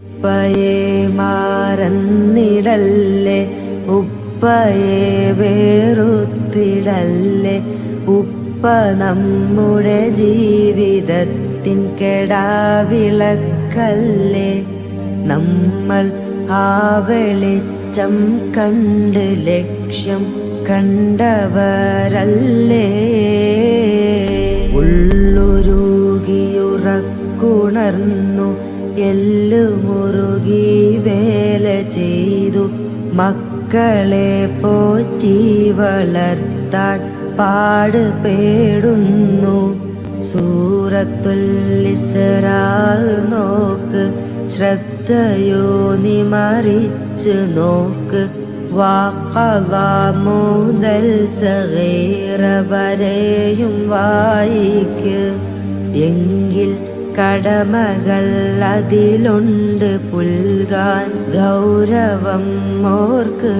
ഉപ്പയെ മാറന്നിടല്ലേ, ഉപ്പയെ വേറുത്തിടല്ലേ. ഉപ്പ നമ്മുടെ ജീവിതത്തിൻ കെടാവിളക്കല്ലേ. നമ്മൾ ആ വെളിച്ചം കണ്ട് ലക്ഷ്യം കണ്ടവരല്ലേ. ഉള്ളുരുകിയുറക്കുണർന്നു എല്ലുമുറുകി വേല ചെയ്തു. മക്കളെ പോറ്റി വളർത്താൻ പാടുപെടുന്നു. സൂറത്തുൽ ഇസ്രാ നോക്ക്, ശ്രദ്ധയോനി മറിച്ച് നോക്ക്. വാഖള മുതൽ സഗീറ വരെയും വായിക്ക്. എങ്കിൽ കടമകൾ അതിലുണ്ട് പുൽകാൻ ഗൗരവം ഓർക്ക്.